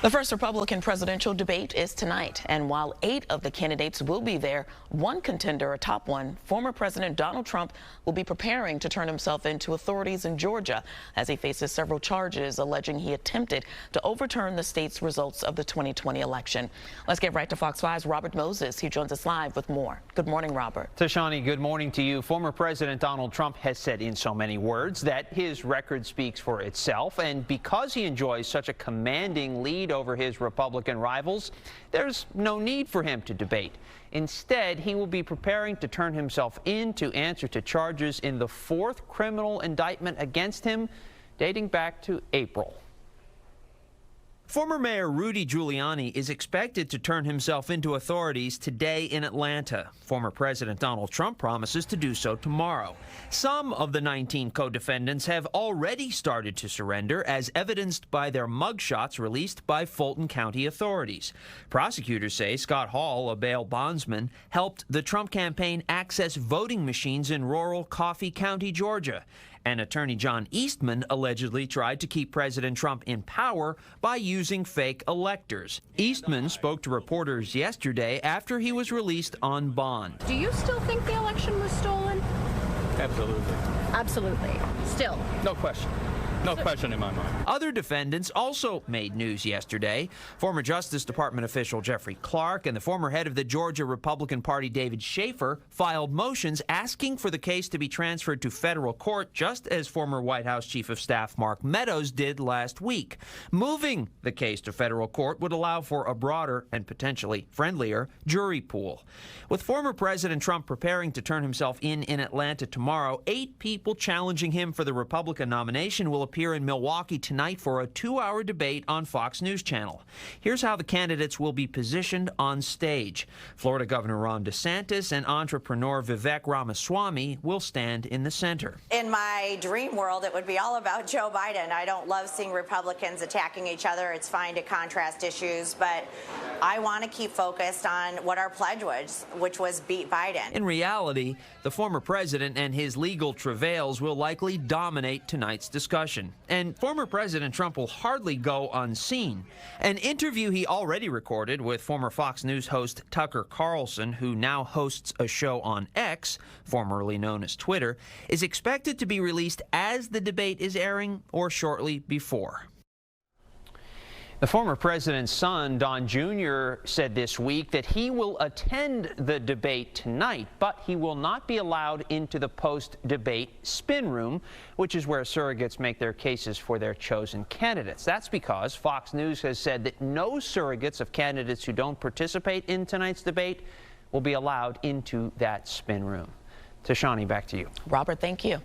The first Republican presidential debate is tonight, and while 8 of the candidates will be there, one contender, a top one, former President Donald Trump, will be preparing to turn himself in to authorities in Georgia as he faces several charges alleging he attempted to overturn the state's results of the 2020 election. Let's get right to Fox 5's Robert Moses. He joins us live with more. Good morning, Robert. Tashani, good morning to you. Former President Donald Trump has said in so many words that his record speaks for itself, and because he enjoys such a commanding lead over his Republican rivals, there's no need for him to debate. Instead, he will be preparing to turn himself in to answer to charges in the 4th criminal indictment against him, dating back to April. Former Mayor Rudy Giuliani is expected to turn himself into authorities today in Atlanta. Former President Donald Trump promises to do so tomorrow. Some of the 19 co-defendants have already started to surrender, as evidenced by their mugshots released by Fulton County authorities. Prosecutors say Scott Hall, a bail bondsman, helped the Trump campaign access voting machines in rural Coffee County, Georgia. And attorney John Eastman allegedly tried to keep President Trump in power by using fake electors. Eastman spoke to reporters yesterday after he was released on bond. Do you still think the election was stolen? Absolutely. Absolutely. Still? No question. No question in my mind. Other defendants also made news yesterday. Former Justice Department official Jeffrey Clark and the former head of the Georgia Republican Party, David Schaefer, filed motions asking for the case to be transferred to federal court, just as former White House Chief of Staff Mark Meadows did last week. Moving the case to federal court would allow for a broader and potentially friendlier jury pool. With former President Trump preparing to turn himself in Atlanta tomorrow, 8 people challenging him for the Republican nomination will appear in Milwaukee tonight for a 2-hour debate on Fox News Channel. Here's how the candidates will be positioned on stage. Florida Governor Ron DeSantis and entrepreneur Vivek Ramaswamy will stand in the center. In my dream world, it would be all about Joe Biden. I don't love seeing Republicans attacking each other. It's fine to contrast issues, but I want to keep focused on what our pledge was, which was beat Biden. In reality, the former president and his legal travails will likely dominate tonight's discussion. And former President Trump will hardly go unseen. An interview he already recorded with former Fox News host Tucker Carlson, who now hosts a show on X, formerly known as Twitter, is expected to be released as the debate is airing or shortly before. The former president's son, Don Jr., said this week that he will attend the debate tonight, but he will not be allowed into the post-debate spin room, which is where surrogates make their cases for their chosen candidates. That's because Fox News has said that no surrogates of candidates who don't participate in tonight's debate will be allowed into that spin room. Tashani, back to you. Robert, thank you.